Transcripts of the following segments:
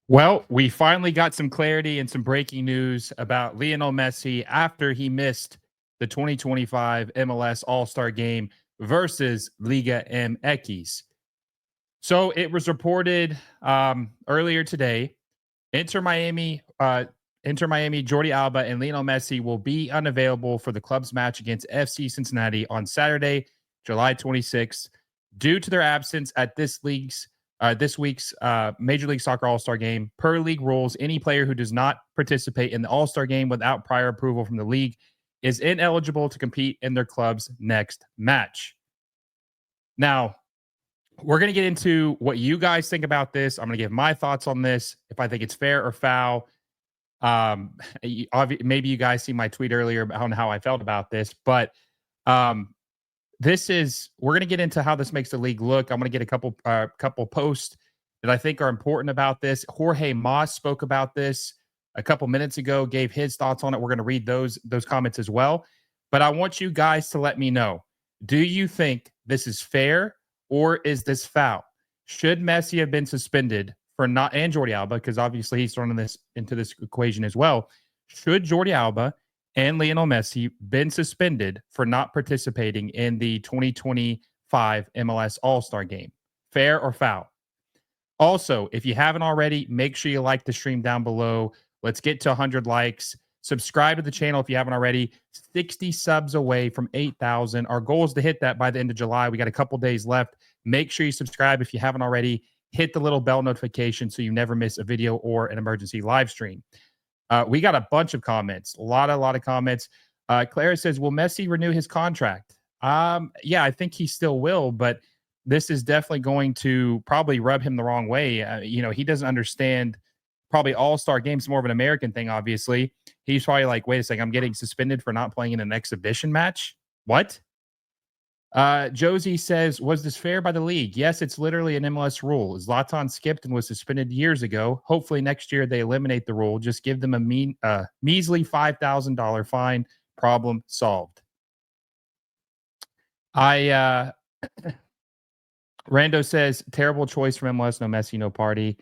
Well, we finally got some clarity and some breaking news about Lionel Messi after he missed the 2025 MLS All-Star game versus Liga MX. So it was reported earlier today, Inter Miami, Jordi Alba, and Lionel Messi will be unavailable for the club's match against FC Cincinnati on Saturday, July 26th, due to their absence at this week's Major League Soccer All-Star game. Per league rules, any player who does not participate in the All-Star game without prior approval from the league is ineligible to compete in their club's next match. Now, we're going to get into what you guys think about this. I'm going to give my thoughts on this, if I think it's fair or foul. Maybe you guys see my tweet earlier on how I felt about this, but we're going to get into how this makes the league look. I'm going to get a couple posts that I think are important about this. Jorge Mas spoke about this a couple minutes ago, gave his thoughts on it. We're going to read those comments as well. But I want you guys to let me know, do you think this is fair or is this foul? Should Messi have been suspended for not, and Jordi Alba, because obviously he's thrown into this equation as well. Should Jordi Alba and Lionel Messi been suspended for not participating in the 2025 MLS All-Star game? Fair or foul? Also, if you haven't already, make sure you like the stream down below. Let's get to 100 likes. Subscribe to the channel if you haven't already. 60 subs away from 8,000. Our goal is to hit that by the end of July. We got a couple days left. Make sure you subscribe if you haven't already. Hit the little bell notification so you never miss a video or an emergency live stream. We got a bunch of comments, a lot of comments. Clara says, will Messi renew his contract? Yeah, I think he still will, but this is definitely going to probably rub him the wrong way. He doesn't understand probably all-star games, more of an American thing, obviously. He's probably like, wait a second, I'm getting suspended for not playing in an exhibition match? What? Josie says, was this fair by the league? Yes, it's literally an MLS rule. Zlatan skipped and was suspended years ago. Hopefully next year they eliminate the rule. Just give them a measly $5,000 fine. Problem solved. Rando says, terrible choice from MLS. No Messi, no party.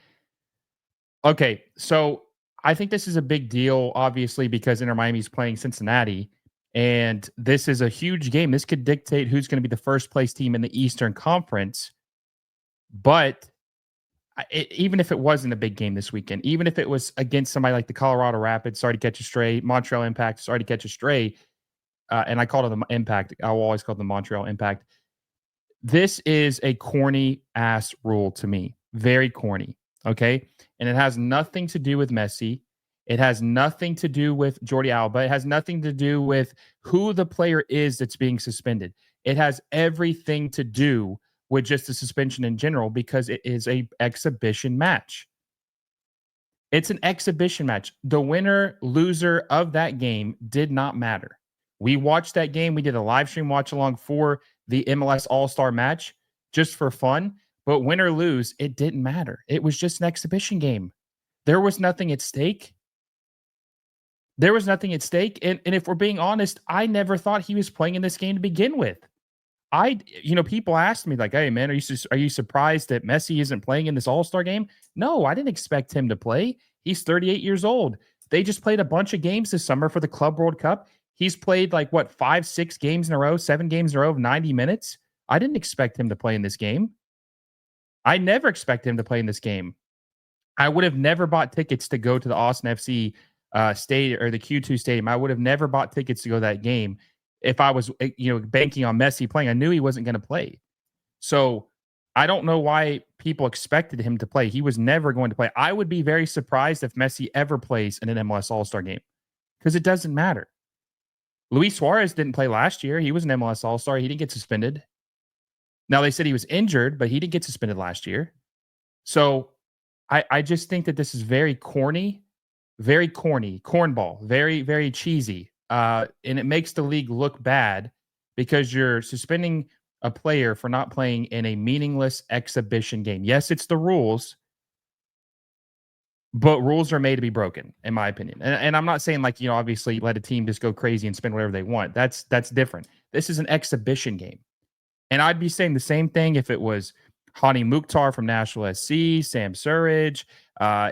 Okay, so I think this is a big deal, obviously, because Inter Miami's playing Cincinnati. And this is a huge game. This could dictate who's going to be the first place team in the Eastern Conference. But even if it wasn't a big game this weekend, even if it was against somebody like the Colorado Rapids, sorry to catch a stray, Montreal Impact, sorry to catch a stray, and I called it the Impact. I will always call it the Montreal Impact. This is a corny-ass rule to me. Very corny, okay? And it has nothing to do with Messi. It has nothing to do with Jordi Alba. It has nothing to do with who the player is that's being suspended. It has everything to do with just the suspension in general because it is an exhibition match. It's an exhibition match. The winner, loser of that game did not matter. We watched that game. We did a live stream watch along for the MLS All-Star match just for fun. But win or lose, it didn't matter. It was just an exhibition game. There was nothing at stake. There was nothing at stake. And if we're being honest, I never thought he was playing in this game to begin with. People asked me like, hey, man, are you surprised that Messi isn't playing in this All-Star game? No, I didn't expect him to play. He's 38 years old. They just played a bunch of games this summer for the Club World Cup. He's played 5, 6 games in a row, 7 games in a row of 90 minutes. I didn't expect him to play in this game. I never expected him to play in this game. I would have never bought tickets to go to the Austin FC stadium or the Q2 stadium. I would have never bought tickets to go to that game if I was, banking on Messi playing. I knew he wasn't going to play. So I don't know why people expected him to play. He was never going to play. I would be very surprised if Messi ever plays in an MLS All-Star game because it doesn't matter. Luis Suarez didn't play last year. He was an MLS All-Star. He didn't get suspended. Now, they said he was injured, but he didn't get suspended last year. So I just think that this is very corny, cornball, very, very cheesy. And it makes the league look bad because you're suspending a player for not playing in a meaningless exhibition game. Yes, it's the rules, but rules are made to be broken, in my opinion. And I'm not saying obviously let a team just go crazy and spend whatever they want. That's different. This is an exhibition game. And I'd be saying the same thing if it was Hani Mukhtar from Nashville SC, Sam Surridge,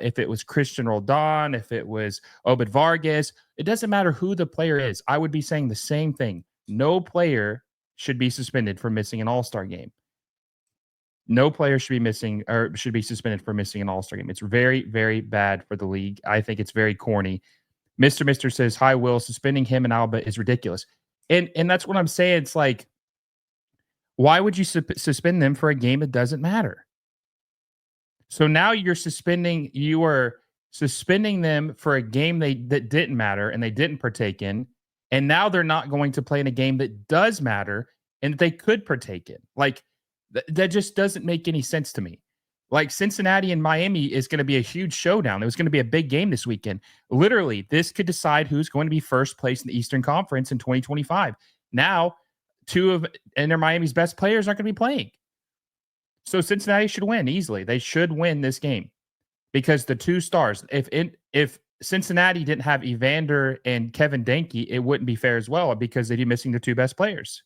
if it was Christian Roldan, if it was Obed Vargas, it doesn't matter who the player is. I would be saying the same thing. No player should be suspended for missing an all-star game. No player should be missing or should be suspended for missing an all-star game. It's very, very bad for the league. I think it's very corny. Mr. says, "Hi, Will. Suspending him and Alba is ridiculous." And that's what I'm saying. It's like, why would you suspend them for a game that doesn't matter? So now you are suspending them for a game that didn't matter and they didn't partake in, and now they're not going to play in a game that does matter and that they could partake in. Like that just doesn't make any sense to me. Like Cincinnati and Miami is going to be a huge showdown. It was going to be a big game this weekend. Literally, this could decide who's going to be first place in the Eastern Conference in 2025. Now, two of Inter Miami's best players aren't going to be playing. So Cincinnati should win easily. They should win this game because the two stars, if Cincinnati didn't have Evander and Kevin Danke, it wouldn't be fair as well because they'd be missing the two best players.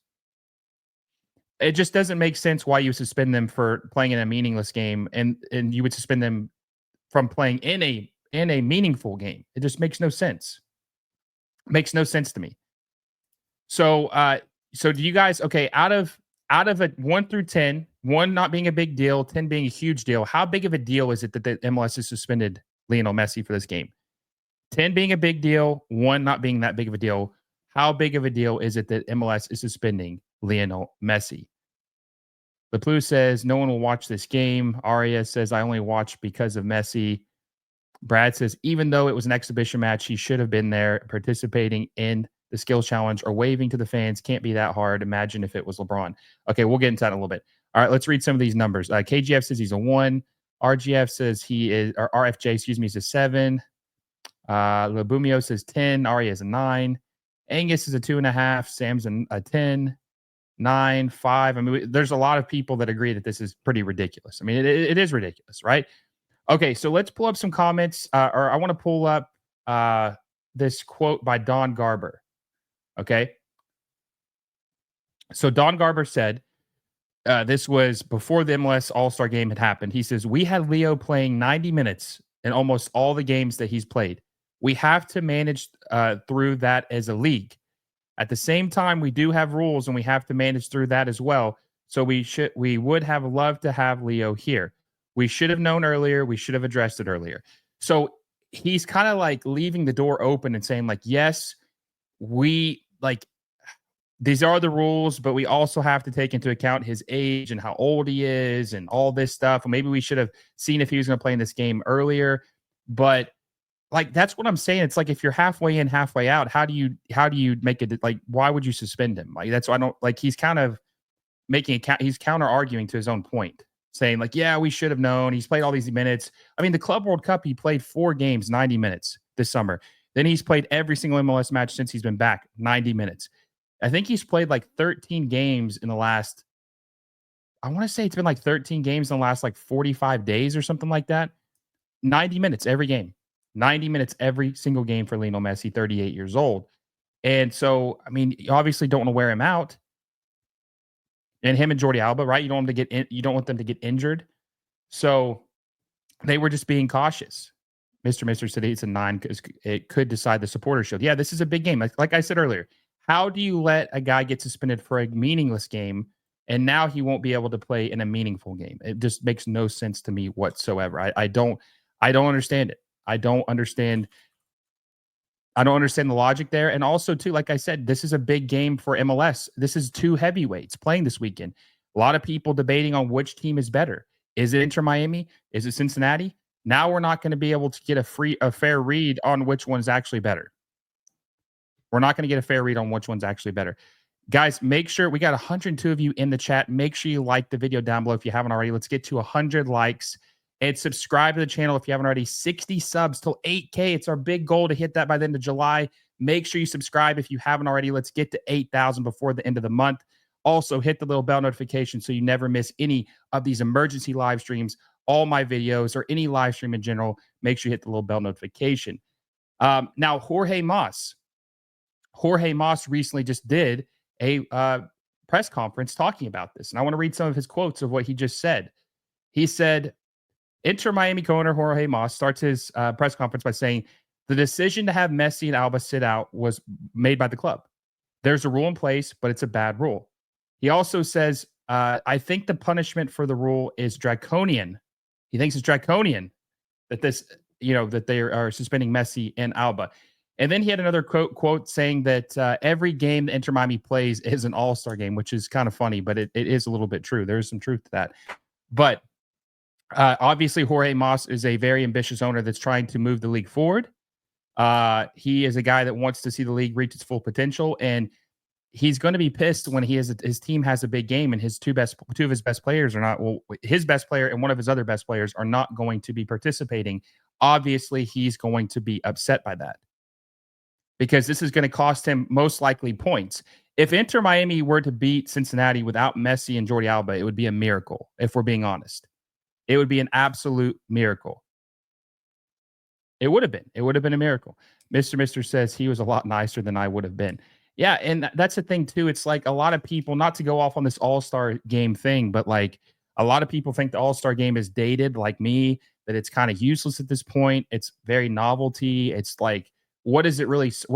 It just doesn't make sense why you suspend them for playing in a meaningless game and you would suspend them from playing in a meaningful game. It just makes no sense. It makes no sense to me. So so do you guys, okay, out of a 1 through 10, 1 not being a big deal, 10 being a huge deal, how big of a deal is it that the MLS has suspended Lionel Messi for this game? 10 being a big deal, 1 not being that big of a deal. How big of a deal is it that MLS is suspending Lionel Messi? LePlue says, no one will watch this game. Aria says, I only watch because of Messi. Brad says, even though it was an exhibition match, he should have been there participating in the skill challenge or waving to the fans. Can't be that hard. Imagine if it was LeBron. Okay, we'll get into that in a little bit. All right, let's read some of these numbers. KGF says he's a 1. RGF says he is, or RFJ, excuse me, is a 7. Labumio says 10. Ari is a 9. Angus is a 2.5. Sam's a 10. 9, 5. I mean, there's a lot of people that agree that this is pretty ridiculous. I mean, it is ridiculous, right? Okay, so let's pull up some comments, or I want to pull up this quote by Don Garber. Okay. So Don Garber said, this was before the MLS All-Star game had happened. He says, we had Leo playing 90 minutes in almost all the games that he's played. We have to manage through that as a league. At the same time, we do have rules and we have to manage through that as well. So we would have loved to have Leo here. We should have known earlier. We should have addressed it earlier. So he's kind of like leaving the door open and saying like, yes, we like, these are the rules, but we also have to take into account his age and how old he is and all this stuff. And maybe we should have seen if he was going to play in this game earlier. But like, that's what I'm saying. It's like, if you're halfway in, halfway out, how do you make it? Like, why would you suspend him? Like, that's why I don't like, he's kind of he's counter arguing to his own point, saying like, yeah, we should have known. He's played all these minutes. I mean, the Club World Cup, he played 4 games, 90 minutes this summer. Then he's played every single MLS match since he's been back, 90 minutes. I think he's played like 13 games in the last, I want to say it's been like 13 games in the last like 45 days or something like that. 90 minutes every game. 90 minutes every single game for Lionel Messi, 38 years old. And so, I mean, you obviously don't want to wear him out. And him and Jordi Alba, right? You don't want them to get injured. So they were just being cautious. Mr. said it's a 9 because it could decide the supporter shield. Yeah, this is a big game. Like I said earlier, how do you let a guy get suspended for a meaningless game and now he won't be able to play in a meaningful game? It just makes no sense to me whatsoever. I don't understand it. I don't understand the logic there. And also, too, like I said, this is a big game for MLS. This is 2 heavyweights playing this weekend. A lot of people debating on which team is better. Is it Inter Miami? Is it Cincinnati? Now we're not going to be able to get a fair read on which one's actually better. We're not going to get a fair read on which one's actually better. Guys, make sure we got 102 of you in the chat. Make sure you like the video down below if you haven't already. Let's get to 100 likes. And subscribe to the channel if you haven't already. 60 subs till 8K. It's our big goal to hit that by the end of July. Make sure you subscribe if you haven't already. Let's get to 8,000 before the end of the month. Also, hit the little bell notification so you never miss any of these emergency live streams, all my videos, or any live stream in general. Make sure you hit the little bell notification. Now, Jorge Mas recently just did a press conference talking about this. And I want to read some of his quotes of what he just said. He said, Inter Miami co-owner Jorge Mas starts his press conference by saying, the decision to have Messi and Alba sit out was made by the club. There's a rule in place, but it's a bad rule. He also says, I think the punishment for the rule is draconian. He thinks it's draconian that that they are suspending Messi and Alba. And then he had another quote saying that every game that Inter Miami plays is an all-star game, which is kind of funny, but it is a little bit true. There is some truth to that. But obviously, Jorge Mas is a very ambitious owner that's trying to move the league forward. He is a guy that wants to see the league reach its full potential, and he's going to be pissed when his team has a big game and two of his best players are not. Well, his best player and one of his other best players are not going to be participating. Obviously, he's going to be upset by that because this is going to cost him most likely points. If Inter Miami were to beat Cincinnati without Messi and Jordi Alba, it would be a miracle. If we're being honest, it would be an absolute miracle. It would have been. It would have been a miracle. Mr. says he was a lot nicer than I would have been. Yeah, and that's the thing too. It's like a lot of people, not to go off on this all-star game thing, but like a lot of people think the all-star game is dated, like me, that it's kind of useless at this point. It's very novelty. It's like, what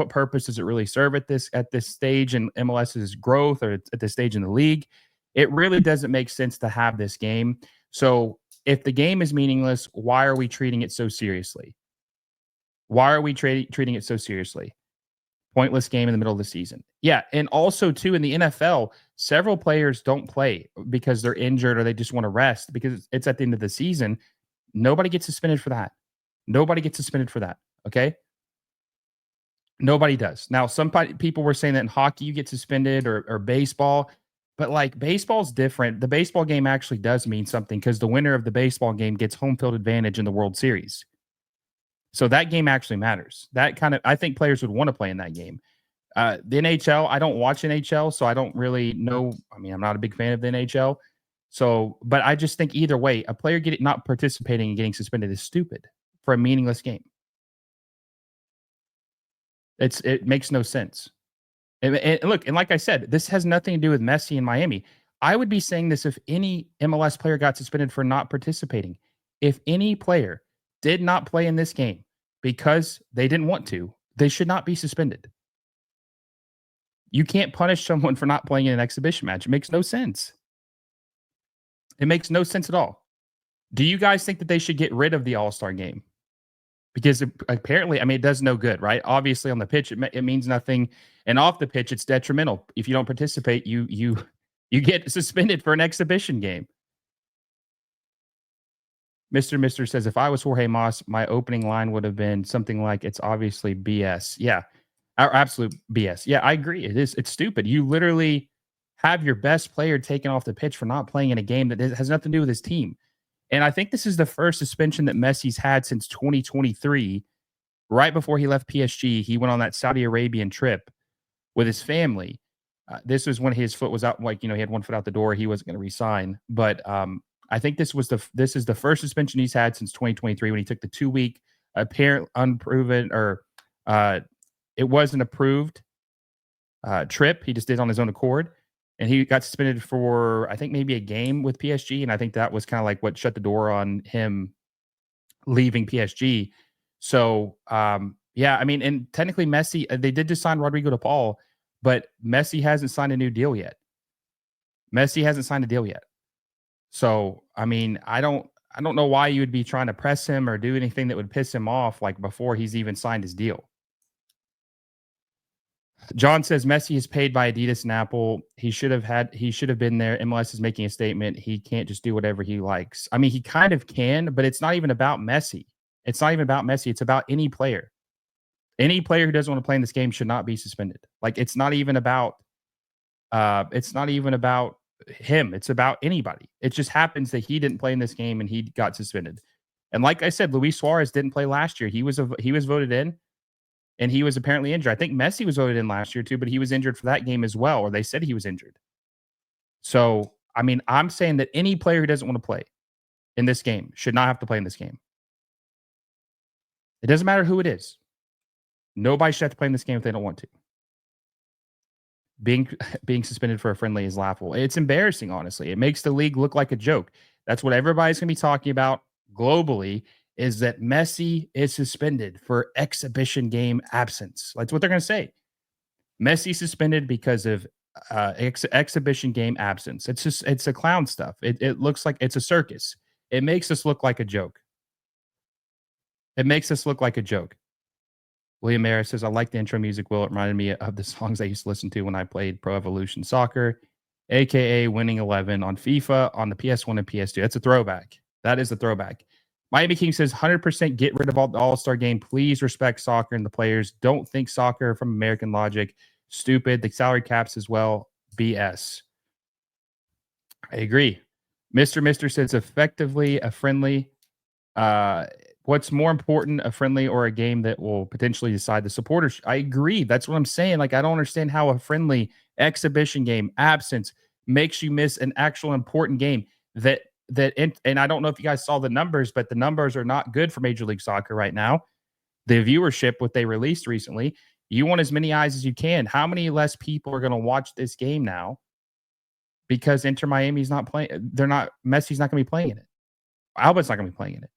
purpose does it really serve at this stage in MLS's growth or at this stage in the league? It really doesn't make sense to have this game. So if the game is meaningless, why are we treating it so seriously? Why are we treating it so seriously? Pointless game in the middle of the season. Yeah, and also too in the NFL, several players don't play because they're injured or they just want to rest because it's at the end of the season. Nobody gets suspended for that. Nobody gets suspended for that. Okay. Nobody does. Now, some people were saying that in hockey you get suspended or baseball, but like baseball's different. The baseball game actually does mean something because the winner of the baseball game gets home field advantage in the World Series. So that game actually matters. I think players would want to play in that game. The NHL, I don't watch NHL, so I don't really know. I mean, I'm not a big fan of the NHL. So, but I just think either way, a player not participating and getting suspended is stupid for a meaningless game. It makes no sense. And look, and like I said, this has nothing to do with Messi in Miami. I would be saying this if any MLS player got suspended for not participating. If any player did not play in this game because they didn't want to, they should not be suspended. You can't punish someone for not playing in an exhibition match. It makes no sense. It makes no sense at all. Do you guys think that they should get rid of the All-Star game? Because apparently, I mean, it does no good, right? Obviously, on the pitch, it means nothing, and off the pitch, it's detrimental. If you don't participate, you get suspended for an exhibition game. Mr. says, if I was Jorge Mas, my opening line would have been something like, it's obviously BS. Yeah, absolute BS. Yeah, I agree. It is. It's stupid. You literally have your best player taken off the pitch for not playing in a game that has nothing to do with his team. And I think this is the first suspension that Messi's had since 2023. Right before he left PSG, he went on that Saudi Arabian trip with his family. This was when his foot was out, like, he had one foot out the door. He wasn't going to resign. But I think this is the first suspension he's had since 2023 when he took the 2-week apparent unproven or it wasn't approved trip. He just did on his own accord. And he got suspended for, I think, maybe a game with PSG. And I think that was kind of like what shut the door on him leaving PSG. So, yeah, I mean, and technically Messi, they did just sign Rodrigo de Paul, but Messi hasn't signed a new deal yet. Messi hasn't signed a deal yet. So, I mean, I don't know why you would be trying to press him or do anything that would piss him off, like before he's even signed his deal. John says Messi is paid by Adidas and Apple. He should have been there. MLS is making a statement. He can't just do whatever he likes. I mean, he kind of can, but it's not even about Messi. It's not even about Messi. It's about any player. Any player who doesn't want to play in this game should not be suspended. Like, it's not even about him. It's about anybody. It just happens that he didn't play in this game and he got suspended. And like I said, Luis Suarez didn't play last year. He was voted in. And he was apparently injured. I think Messi was voted in last year too, but he was injured for that game as well, or they said he was injured. So, I mean, I'm saying that any player who doesn't want to play in this game should not have to play in this game. It doesn't matter who it is. Nobody should have to play in this game if they don't want to. Being suspended for a friendly is laughable. It's embarrassing, honestly. It makes the league look like a joke. That's what everybody's going to be talking about globally is that Messi is suspended for exhibition game absence. That's what they're going to say. Messi suspended because of exhibition game absence. It's a clown stuff. It looks like it's a circus. It makes us look like a joke. It makes us look like a joke. William Mayer says, I like the intro music, Will. It reminded me of the songs I used to listen to when I played Pro Evolution Soccer, aka Winning 11 on FIFA, on the PS1 and PS2. That's a throwback. That is a throwback. Miami King says, 100% get rid of all the All-Star game. Please respect soccer and the players. Don't think soccer from American logic. Stupid. The salary caps as well. BS. I agree. Mr. Mister says, effectively a friendly. What's more important, a friendly or a game that will potentially decide the supporters? I agree. That's what I'm saying. Like, I don't understand how a friendly exhibition game absence makes you miss an actual important game and I don't know if you guys saw the numbers, but the numbers are not good for Major League Soccer right now. The viewership, what they released recently, you want as many eyes as you can. How many less people are going to watch this game now because Inter Miami's not playing? Messi's not going to be playing in it. Alba's not going to be playing in it.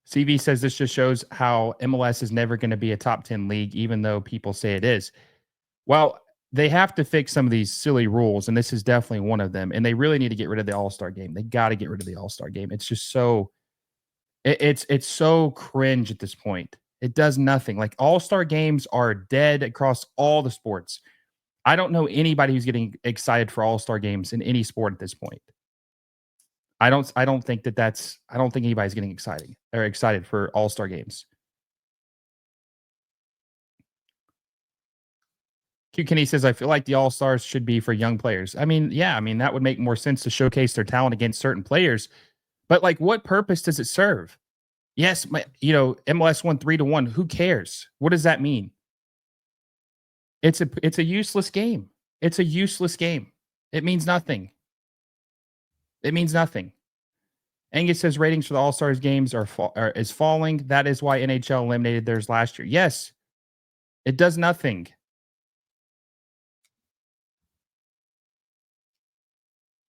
CV says this just shows how MLS is never going to be a top 10 league, even though people say it is. Well, they have to fix some of these silly rules, and this is definitely one of them. And they really need to get rid of the All-Star game. They got to get rid of the All-Star game. It's just so it's so cringe at this point. It does nothing. Like, All-Star games are dead across all the sports. I don't know anybody who's getting excited for All-Star games in any sport at this point. I don't think I don't think anybody's getting excited for All-Star games. Q Kenny says, I feel like the All-Stars should be for young players. I mean, yeah, I mean, that would make more sense to showcase their talent against certain players. But, like, what purpose does it serve? Yes, MLS won 3-1. Who cares? What does that mean? It's a useless game. It's a useless game. It means nothing. It means nothing. Angus says ratings for the All-Stars games is falling. That is why NHL eliminated theirs last year. Yes, it does nothing.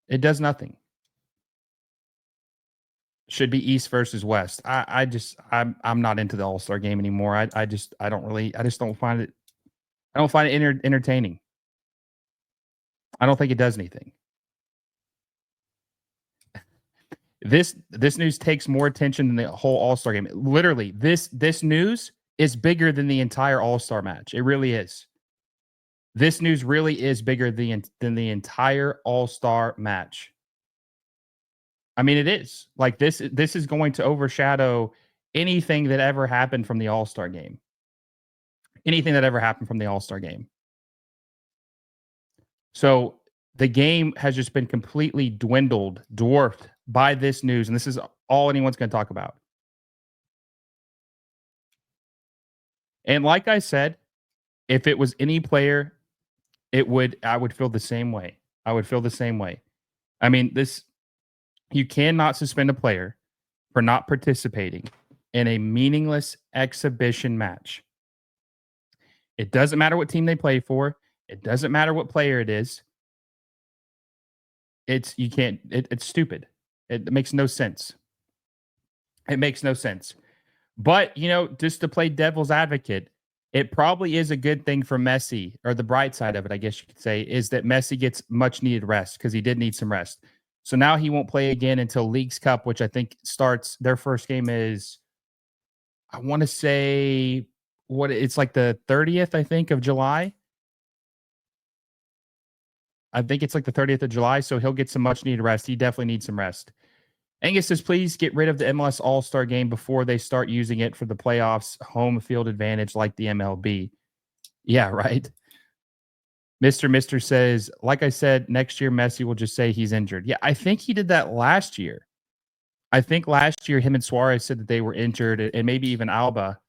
It does nothing. Should be East versus West. I'm not into the All-Star game anymore. I just don't find it. I don't find it entertaining. I don't think it does anything. This news takes more attention than the whole All-Star game. Literally, this news is bigger than the entire All-Star match. It really is. This news really is bigger than the entire All-Star match. I mean, it is. Like, this is going to overshadow anything that ever happened from the All-Star game. Anything that ever happened from the All-Star game. So the game has just been completely dwarfed by this news, and this is all anyone's going to talk about. And like I said, if it was any player, I would feel the same way. I would feel the same way. I mean, you cannot suspend a player for not participating in a meaningless exhibition match. It doesn't matter what team they play for. It doesn't matter what player it is. It's stupid. It makes no sense. It makes no sense. But, just to play devil's advocate, it probably is a good thing for Messi, or the bright side of it, I guess you could say, is that Messi gets much needed rest because he did need some rest. So now he won't play again until Leagues Cup, which I think starts, their first game is, I want to say, it's like the 30th, I think, of July. I think it's like the 30th of July, so he'll get some much needed rest. He definitely needs some rest. Angus says, please get rid of the MLS All-Star game before they start using it for the playoffs, home field advantage like the MLB. Yeah, right. Mr. Mister says, like I said, next year Messi will just say he's injured. Yeah, I think he did that last year. I think last year him and Suarez said that they were injured, and maybe even Alba.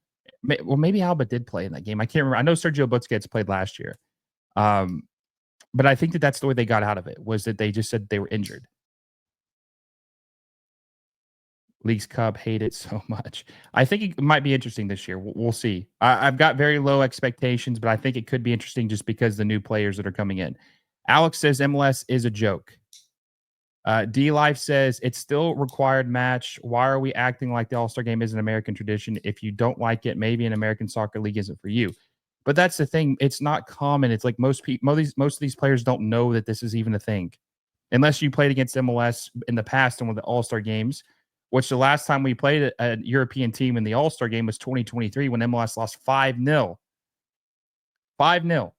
Well, maybe Alba did play in that game. I can't remember. I know Sergio Busquets played last year. But I think that's the way they got out of it, was that they just said they were injured. Leagues Cup, hate it so much. I think it might be interesting this year. We'll see. I've got very low expectations, but I think it could be interesting just because the new players that are coming in. Alex says MLS is a joke. D Life says it's still required match. Why are we acting like the All Star game is an American tradition? If you don't like it, maybe an American soccer league isn't for you. But that's the thing; it's not common. It's like most people, most of these players don't know that this is even a thing, unless you played against MLS in the past and one of the All Star games. Which the last time we played a European team in the All Star game was 2023 when MLS lost 5-0. 5-0.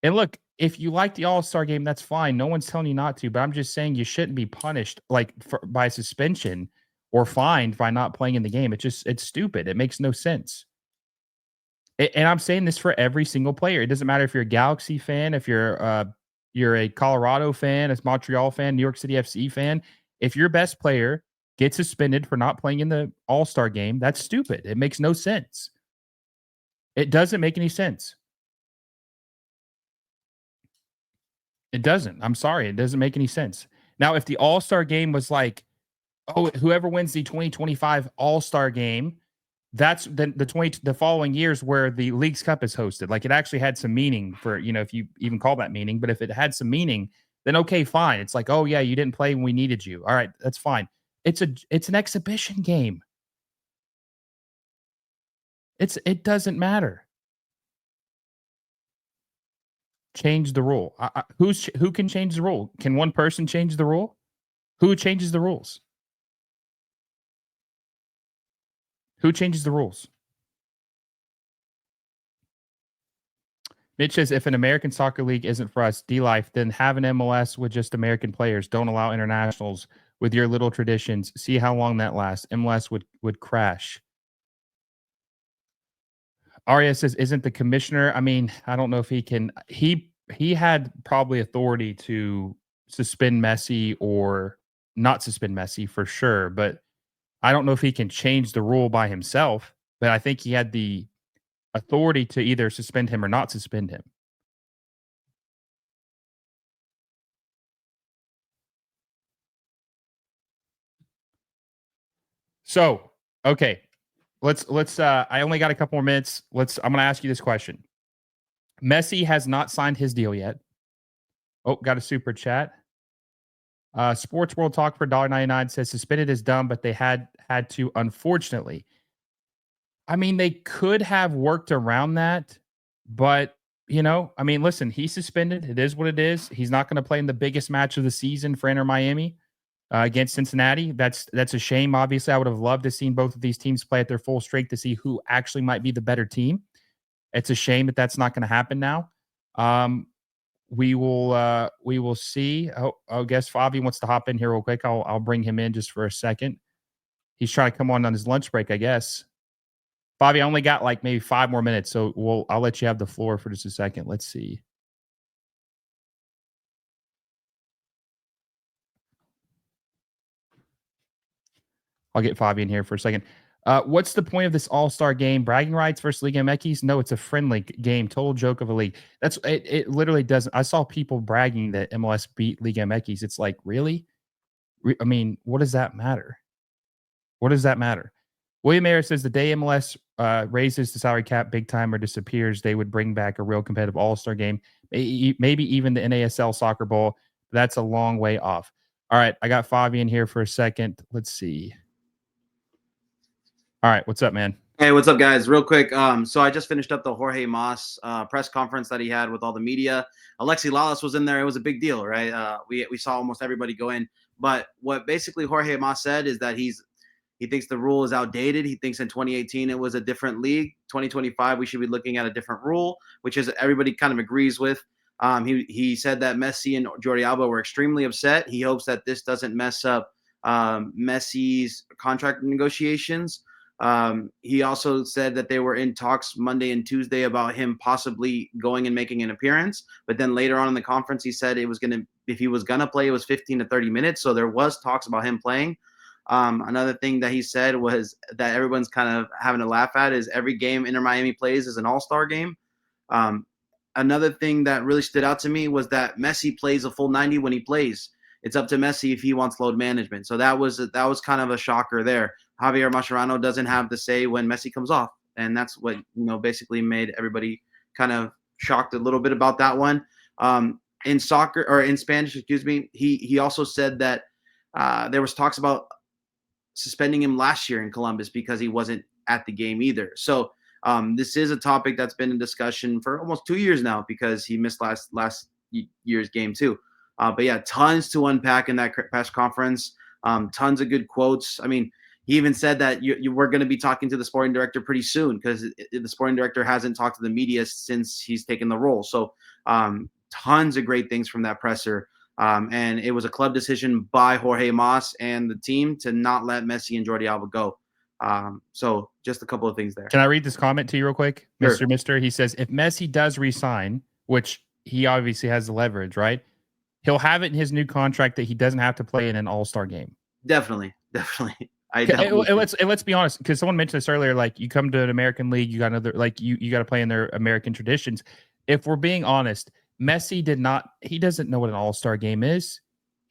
And look, if you like the All-Star game, that's fine. No one's telling you not to, but I'm just saying you shouldn't be punished by suspension or fined by not playing in the game. It's stupid. It makes no sense. And I'm saying this for every single player. It doesn't matter if you're a Galaxy fan, if you're a Colorado fan, a Montreal fan, New York City FC fan. If your best player gets suspended for not playing in the All-Star game, that's stupid. It makes no sense. It doesn't make any sense. It doesn't. I'm sorry. It doesn't make any sense. Now, if the All-Star game was like, oh, whoever wins the 2025 All-Star game, that's the following years where the League's Cup is hosted. Like it actually had some meaning for, if you even call that meaning, but if it had some meaning, then okay, fine. It's like, oh yeah, you didn't play when we needed you. All right, that's fine. It's an exhibition game. It doesn't matter. Change the rule. Who can change the rule? Can one person change the rule? Who changes the rules? Who changes the rules? Mitch says, if an American soccer league isn't for us, D-Life, then have an MLS with just American players. Don't allow internationals with your little traditions. See how long that lasts. MLS would crash. Arya says, isn't the commissioner? I mean, I don't know if he can. He had probably authority to suspend Messi or not suspend Messi for sure, but I don't know if he can change the rule by himself. But I think he had the authority to either suspend him or not suspend him. So, okay. Let's I only got a couple more minutes. I'm going to ask you this question. Messi has not signed his deal yet. Oh, got a super chat. Sports World Talk for $1.99 says suspended is dumb, but they had to, unfortunately. I mean, they could have worked around that, but I mean, listen, he's suspended. It is what it is. He's not going to play in the biggest match of the season for Inter Miami against Cincinnati. That's a shame. Obviously, I would have loved to seen both of these teams play at their full strength to see who actually might be the better team. It's a shame that that's not going to happen now. We will see. I guess Fabi wants to hop in here real quick. I'll bring him in just for a second. He's trying to come on his lunch break, I guess. Bobby, I only got like maybe 5 more minutes, so I'll let you have the floor for just a second. Let's see. I'll get Fabi in here for a second. What's the point of this all-star game? Bragging rights versus Liga MX? No, it's a friendly game. Total joke of a league. That's it. It literally doesn't. I saw people bragging that MLS beat Liga MX. It's like, really? I mean, what does that matter? What does that matter? William Mayer says the day MLS raises the salary cap big time or disappears, they would bring back a real competitive all-star game, maybe even the NASL Soccer Bowl. That's a long way off. All right, I got Fabi in here for a second. Let's see. All right, what's up, man? Hey, what's up, guys? Real quick. So I just finished up the Jorge Mas press conference that he had with all the media. Alexi Lalas was in there. It was a big deal, right? We saw almost everybody go in. But what basically Jorge Mas said is that he thinks the rule is outdated. He thinks in 2018 it was a different league. 2025 we should be looking at a different rule, which is everybody kind of agrees with. He said that Messi and Jordi Alba were extremely upset. He hopes that this doesn't mess up Messi's contract negotiations. He also said that they were in talks Monday and Tuesday about him possibly going and making an appearance. But then later on in the conference, he said if he was going to play, it was 15 to 30 minutes. So there was talks about him playing. Another thing that he said was that everyone's kind of having a laugh at is every game Inter Miami plays is an all-star game. Another thing that really stood out to me was that Messi plays a full 90 when he plays. It's up to Messi if he wants load management. So that was kind of a shocker there. Javier Mascherano doesn't have the say when Messi comes off, and that's what basically made everybody kind of shocked a little bit about that one. in soccer or in Spanish, excuse me, he also said that there was talks about suspending him last year in Columbus because he wasn't at the game either. So this is a topic that's been in discussion for almost 2 years now because he missed last year's game too. But yeah, tons to unpack in that press conference. Tons of good quotes. I mean, he even said that you were going to be talking to the sporting director pretty soon because the sporting director hasn't talked to the media since he's taken the role. So tons of great things from that presser. And it was a club decision by Jorge Mas and the team to not let Messi and Jordi Alba go. So just a couple of things there. Can I read this comment to you real quick? Sure. Mr. Mister, he says, if Messi does resign, which he obviously has the leverage, right? He'll have it in his new contract that he doesn't have to play in an all-star game. Definitely. Let's be honest, because someone mentioned this earlier, like you come to an American league, you got another, like you got to play in their American traditions. If we're being honest, Messi he doesn't know what an all-star game is.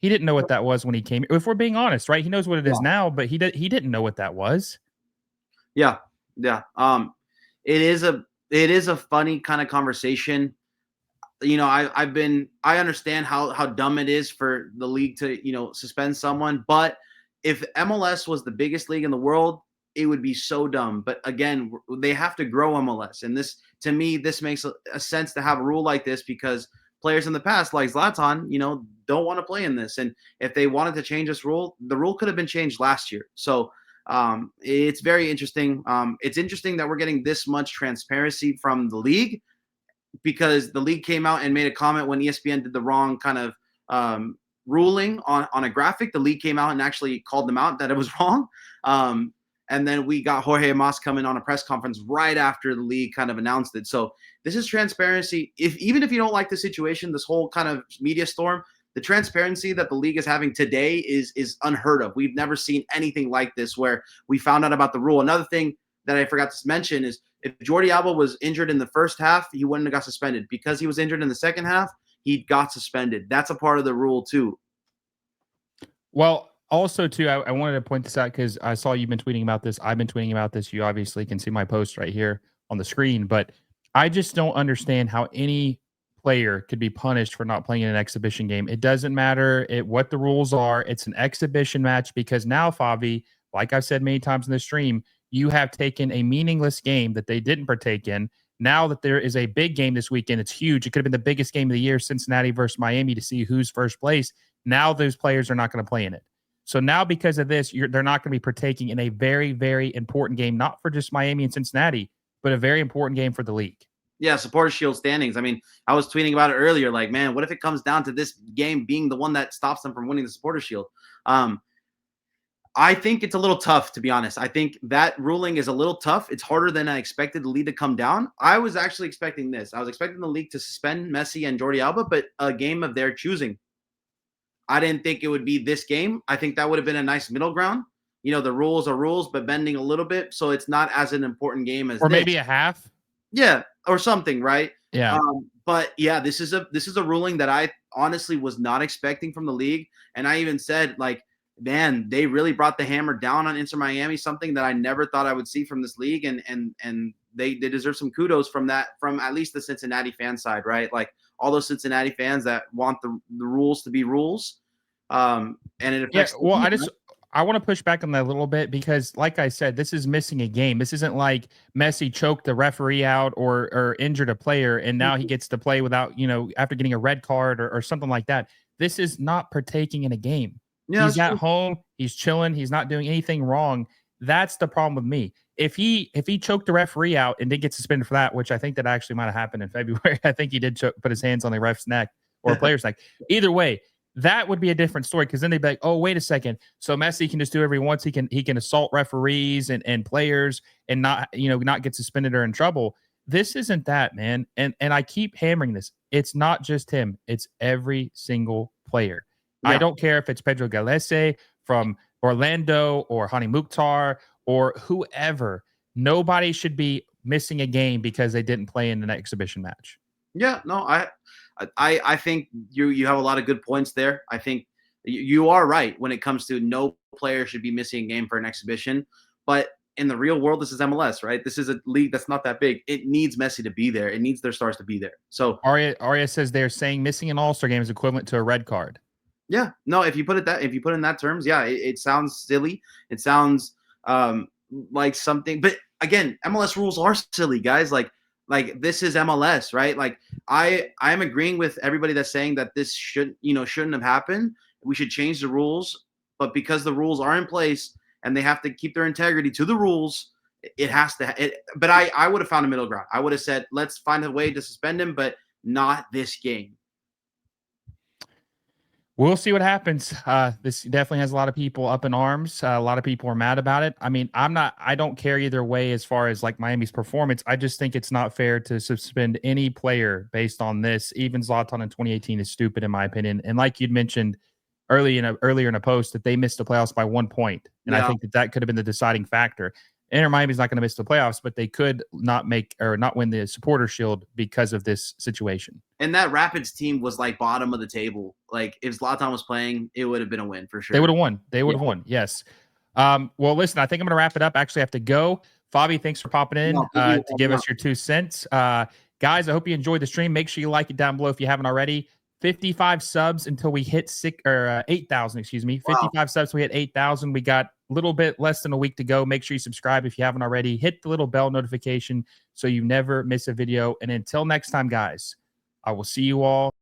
He didn't know what that was when he came. If we're being honest, right? He knows what it is now, but he didn't know what that was. Yeah. It is a funny kind of conversation. I understand how dumb it is for the league to, suspend someone, but if MLS was the biggest league in the world, it would be so dumb. But again, they have to grow MLS. And to me, this makes a sense to have a rule like this because players in the past, like Zlatan, don't want to play in this. And if they wanted to change this rule, the rule could have been changed last year. So it's very interesting. It's interesting that we're getting this much transparency from the league because the league came out and made a comment when ESPN did the wrong kind of ruling on a graphic. The league came out and actually called them out that it was wrong. And then we got Jorge Mas coming on a press conference right after the league kind of announced it. So this is transparency. Even if you don't like the situation, this whole kind of media storm, the transparency that the league is having today is unheard of. We've never seen anything like this where we found out about the rule. Another thing that I forgot to mention is if Jordi Alba was injured in the first half, he wouldn't have got suspended. Because he was injured in the second half, he got suspended. That's a part of the rule too. Well, also too, I wanted to point this out because I saw you've been tweeting about this. I've been tweeting about this. You obviously can see my post right here on the screen, but I just don't understand how any player could be punished for not playing in an exhibition game. It doesn't matter what the rules are. It's an exhibition match because now, Favi, like I've said many times in the stream, you have taken a meaningless game that they didn't partake in. Now that there is a big game this weekend, it's huge. It could have been the biggest game of the year, Cincinnati versus Miami, to see who's first place. Now those players are not going to play in it. So now because of this, they're not going to be partaking in a very, very important game, not for just Miami and Cincinnati, but a very important game for the league. Yeah, Supporters Shield standings. I mean, I was tweeting about it earlier. Like, man, what if it comes down to this game being the one that stops them from winning the Supporters Shield? I think it's a little tough, to be honest. I think that ruling is a little tough. It's harder than I expected the league to come down. I was actually expecting this. I was expecting the league to suspend Messi and Jordi Alba, but a game of their choosing. I didn't think it would be this game. I think that would have been a nice middle ground. The rules are rules, but bending a little bit. So it's not as an important game as or maybe a half. Yeah, or something, right? Yeah. But yeah, this is a ruling that I honestly was not expecting from the league. And I even said, like, man, they really brought the hammer down on Inter Miami, something that I never thought I would see from this league. And they deserve some kudos from at least the Cincinnati fan side, right? Like all those Cincinnati fans that want the rules to be rules. And it affects. Yeah, well, I want to push back on that a little bit because, like I said, this is missing a game. This isn't like Messi choked the referee out or injured a player, and now he gets to play without, after getting a red card or something like that. This is not partaking in a game. Yeah, he's at home. He's chilling. He's not doing anything wrong. That's the problem with me. If he choked the referee out and didn't get suspended for that, which I think that actually might have happened in February. I think he did put his hands on the ref's neck or a player's neck. Either way, that would be a different story because then they'd be like, oh, wait a second. So Messi can just do whatever he wants. He can assault referees and players and not get suspended or in trouble. This isn't that, man. And I keep hammering this. It's not just him. It's every single player. Yeah. I don't care if it's Pedro Galese from Orlando or Hani Mukhtar or whoever. Nobody should be missing a game because they didn't play in an exhibition match. Yeah, no, I think you have a lot of good points there. I think you are right when it comes to no player should be missing a game for an exhibition. But in the real world, this is MLS, right? This is a league that's not that big. It needs Messi to be there. It needs their stars to be there. So Aria says they're saying missing an All-Star game is equivalent to a red card. yeah, no, if you put it in that terms, yeah, it sounds silly. It sounds like something, but again, MLS rules are silly, guys. Like this is MLS, right? Like I am agreeing with everybody that's saying that this shouldn't have happened. We should change the rules, but because the rules are in place and they have to keep their integrity to the rules, it has to. But I would have found a middle ground. I would have said, let's find a way to suspend him, but not this game. We'll see what happens. This definitely has a lot of people up in arms. A lot of people are mad about it. I mean, I don't care either way as far as like Miami's performance. I just think it's not fair to suspend any player based on this. Even Zlatan in 2018 is stupid, in my opinion. And like you'd mentioned earlier in a post that they missed the playoffs by 1 point. And I think that could have been the deciding factor. Inter Miami's not going to miss the playoffs, but they could not win the supporter shield because of this situation. And that Rapids team was like bottom of the table. Like if Zlatan was playing, it would have been a win for sure. They would have won. They would have won. Yes. Well, listen, I think I'm going to wrap it up. I actually have to go. Fabi, thanks for popping in to give us your 2 cents. Guys, I hope you enjoyed the stream. Make sure you like it down below if you haven't already. 55 subs until we hit 8,000, excuse me. 55 subs, we hit 8,000. We got a little bit less than a week to go. Make sure you subscribe if you haven't already. Hit the little bell notification so you never miss a video. And until next time, guys, I will see you all